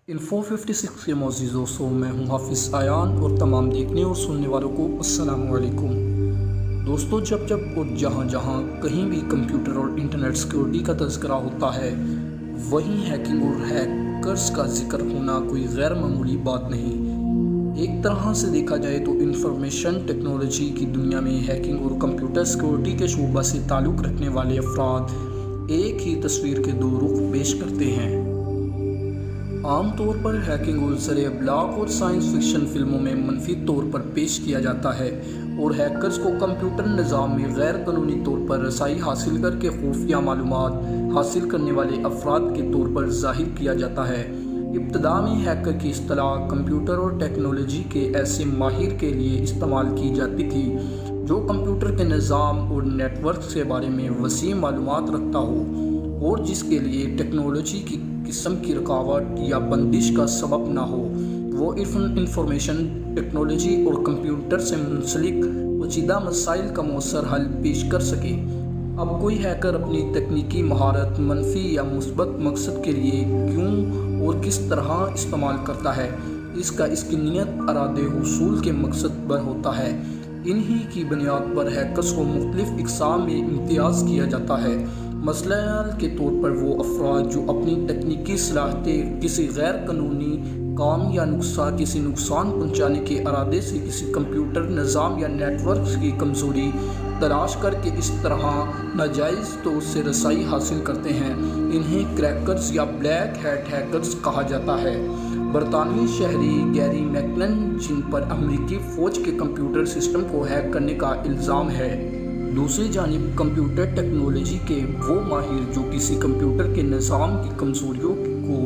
Info 56 के मोअज़्ज़िज़ दोस्तों, मैं हूं हाफिज़ आयान और तमाम देखने और सुनने वालों को अस्सलाम वालेकुम। दोस्तों, जब और जहां कहीं भी कंप्यूटर और इंटरनेट सिक्योरिटी का तज़किरा होता है, वहीं हैकिंग और हैकर्स का जिक्र होना कोई गैर मामूली बात नहीं। एक तरह से देखा जाए तो इंफॉर्मेशन टेक्नोलॉजी की दुनिया में हैकिंग और कंप्यूटर सिक्योरिटी के शोबा से ताल्लुक़ रखने वाले अफराद एक ही तस्वीर के दो रुख पेश करते हैं। आम तौर पर हैकिंग और ज़रिए इब्लाग और साइंस फिक्शन फिल्मों में मनफी तौर पर पेश किया जाता है और हैकर्स को कंप्यूटर निज़ाम में गैर कानूनी तौर पर रसाई हासिल करके खुफिया मालूमात हासिल करने वाले अफराद के तौर पर ज़ाहिर किया जाता है। इब्तदा में हैकर की इस्तिलाह कंप्यूटर और टेक्नोलॉजी के ऐसे माहिर के लिए इस्तेमाल की जाती थी जो कंप्यूटर के निज़ाम और नेटवर्क के बारे में वसी मालूमात रखता हो और जिसके लिए टेक्नोलॉजी की किस्म की रुकावट या बंदिश का सबब ना हो, वो इंफॉर्मेशन टेक्नोलॉजी और कंप्यूटर से मुंसलिक पेचीदा मसाइल का मौसर हल पेश कर सके। अब कोई हैकर अपनी तकनीकी महारत मनफी या मुस्बत मकसद के लिए क्यों और किस तरह इस्तेमाल करता है, इसका इसकी नीयत अरादे हुसूल के मकसद पर होता है। इन्हीं की बुनियाद पर हैकर्स को मुख्तलिफ इक़साम में इम्तियाज़ किया जाता है। मसलन के तौर पर वो अफराद जो अपनी तकनीकी सलाहियतें किसी गैर कानूनी काम या किसी नुकसान पहुँचाने के इरादे से किसी कंप्यूटर निज़ाम या नेटवर्क की कमज़ोरी तलाश करके इस तरह नाजायज़ तौर से रसाई हासिल करते हैं। इन्हें क्रैकर्स या ब्लैक हैट हैकर्स कहा जाता है। बरतानवी शहरी गैरी मैकलन, जिन पर अमेरिकी फ़ौज के कंप्यूटर सिस्टम को हैक करने का इल्ज़ाम है। दूसरी जानिब कंप्यूटर टेक्नोलॉजी के वो माहिर जो किसी कंप्यूटर के निज़ाम की कमज़ोरियों को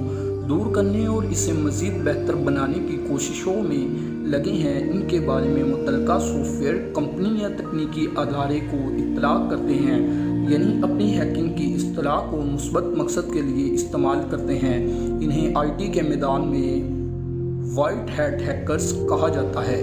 दूर करने और इसे मज़ीद बेहतर बनाने की कोशिशों में लगे हैं, इनके बारे में मुतल्लिका सॉफ्टवेयर कंपनी या तकनीकी अदारे को इत्तला करते हैं, यानी अपनी हैकिंग की इस्तिलाह को मुस्बत मकसद के लिए इस्तेमाल करते हैं। इन्हें IT के मैदान में वाइट हैट हैकर्स कहा जाता है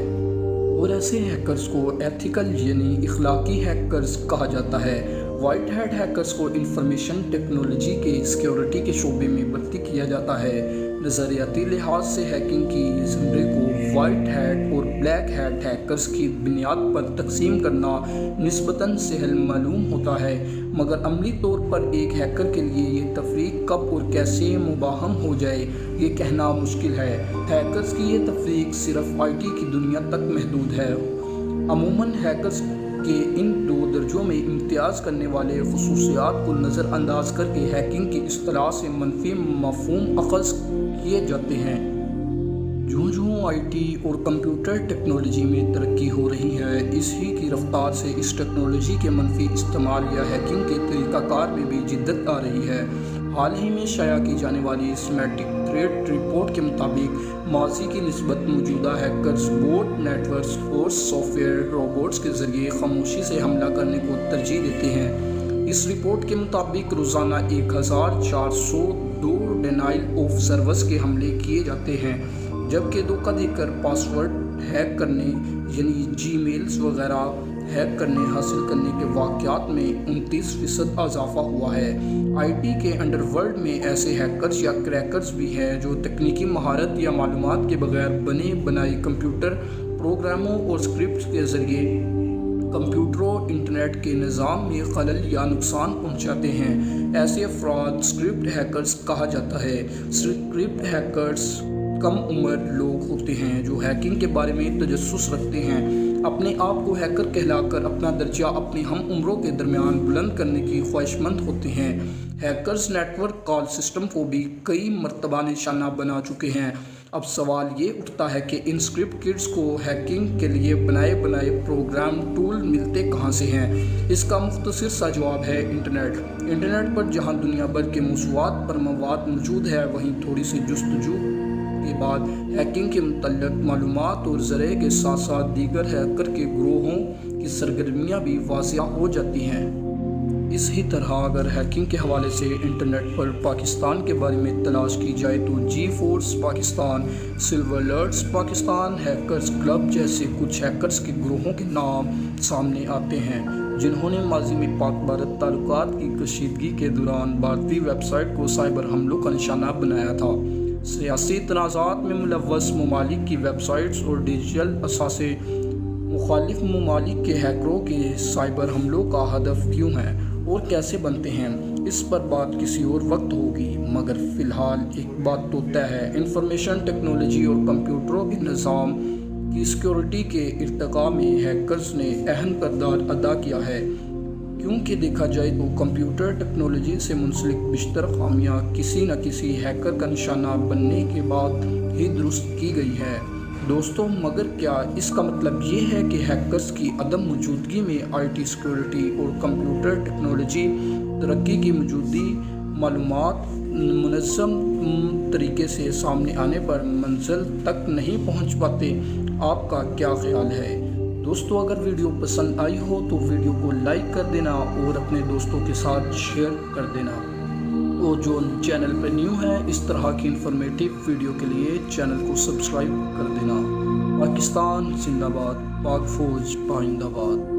और ऐसे हैकर्स को एथिकल यानी इखलाकी हैकर्स कहा जाता है। वाइट हैट हैकर्स को इंफॉर्मेशन टेक्नोलॉजी के सिक्योरिटी के शोबे में भर्ती किया जाता है। नज़रियाती लिहाज से हैकिंग की ज़मरे को वाइट हैट और ब्लैक हैट हैकर्स की बुनियाद पर तकसीम करना निस्बतन सहल मालूम होता है, मगर अमली तौर पर एक हैकर के लिए ये तफरीक कब और कैसे मुबाहम हो जाए ये कहना मुश्किल है। हैकर्स की ये तफरीक सिर्फ IT की दुनिया तक महदूद है। अमूमन हैकर्स के इन दो दर्जों में इम्तियाज़ करने वाले खुसूसियात को नज़रअंदाज करके हैकिंग की इस्तिलाह से मनफी मफ़हूम अख़ज़ किए जाते हैं। जो IT और कंप्यूटर टेक्नोलॉजी में तरक्की हो रही है, इसी की रफ्तार से इस टेक्नोलॉजी के मनफी इस्तेमाल या हैकिंग के तरीक़ाकार में भी जिद्दत आ रही है। हाल ही में शाया की जाने वाली सिस्टमैटिक थ्रेट रिपोर्ट के मुताबिक माजी की निस्बत मौजूदा हैकर्स बोट नेटवर्क्स और सॉफ्टवेयर रोबोट्स के ज़रिए खामोशी से हमला करने को तरजीह देते हैं। इस रिपोर्ट के मुताबिक रोज़ाना 1402 डिनाइल ऑफ सर्विस के हमले किए जाते हैं, जबकि धोखा देकर पासवर्ड हैक करने यानी जीमेल्स वगैरह हैक करने हासिल करने के वाक़यात में 29% इजाफा हुआ है। IT के अंडरवर्ल्ड में ऐसे हैकर्स या क्रैकर्स भी हैं जो तकनीकी महारत या मालूमात के बगैर बने बनाई कंप्यूटर प्रोग्रामों और स्क्रिप्ट्स के ज़रिए कंप्यूटरों इंटरनेट के निज़ाम में खलल या नुकसान पहुंचाते हैं। ऐसे अफराद स्क्रिप्ट हैकर्स कहा जाता है। स्क्रिप्ट हैकर्स कम उम्र लोग होते हैं जो हैकिंग के बारे में तजस्सुस रखते हैं, अपने आप को हैकर कहलाकर अपना दर्जा अपने हम उम्रों के दरमियान बुलंद करने की ख्वाहिशमंद होते हैं। हैकर्स नेटवर्क कॉल सिस्टम को भी कई मरतबा निशाना बना चुके हैं। अब सवाल ये उठता है कि इन स्क्रिप्ट किड्स को हैकिंग के लिए बनाए प्रोग्राम टूल मिलते कहाँ से हैं। इसका मुख्तसर सा जवाब है इंटरनेट पर जहाँ दुनिया भर के मौज़ूआत पर मवाद मौजूद है, वहीं थोड़ी सी जुस्तजू के बाद हैकिंग के मुतल्लिक़ मालूमात और ज़रिए के साथ साथ दीगर हैकर के ग्रोहों की सरगर्मियाँ भी वाज़िया हो जाती हैं। इसी तरह अगर हैकिंग के हवाले से इंटरनेट पर पाकिस्तान के बारे में तलाश की जाए तो G-Force Pakistan, silver alerts Pakistan, hackers club जैसे कुछ हैकर्स के ग्रोहों के नाम सामने आते हैं, जिन्होंने माजी में पाक भारत ताल्लुकात की कशीदगी के दौरान भारतीय वेबसाइट को साइबर हमलों का निशाना बनाया था। سیاسی تنازعات میں ملوث ممالک کی ویب سائٹس اور ڈیجیٹل اثاثے مخالف ممالک کے ہیکروں کے سائبر حملوں کا ہدف کیوں ہیں اور کیسے بنتے ہیں، اس پر بات کسی اور وقت ہوگی، مگر فی الحال ایک بات تو طے ہے، انفارمیشن ٹیکنالوجی اور کمپیوٹروں کے نظام کی سیکیورٹی کے ارتقاء میں ہیکرز نے اہم کردار ادا کیا ہے، کیونکہ دیکھا جائے تو کمپیوٹر ٹیکنالوجی سے منسلک بیشتر خامیاں کسی نہ کسی ہیکر کا نشانہ بننے کے بعد ہی درست کی گئی ہے۔ دوستوں، مگر کیا اس کا مطلب یہ ہے کہ ہیکرز کی عدم موجودگی میں آئی ٹی سیکیورٹی اور کمپیوٹر ٹیکنالوجی ترقی کی موجودی معلومات منظم طریقے سے سامنے آنے پر منزل تک نہیں پہنچ پاتے؟ آپ کا کیا خیال ہے؟ دوستو، اگر ویڈیو پسند آئی ہو تو ویڈیو کو لائک کر دینا اور اپنے دوستوں کے ساتھ شیئر کر دینا، اور جو چینل پہ نیو ہے اس طرح کی انفارمیٹیو ویڈیو کے لیے چینل کو سبسکرائب کر دینا۔ پاکستان زندہ باد، پاک فوج پائندہ باد۔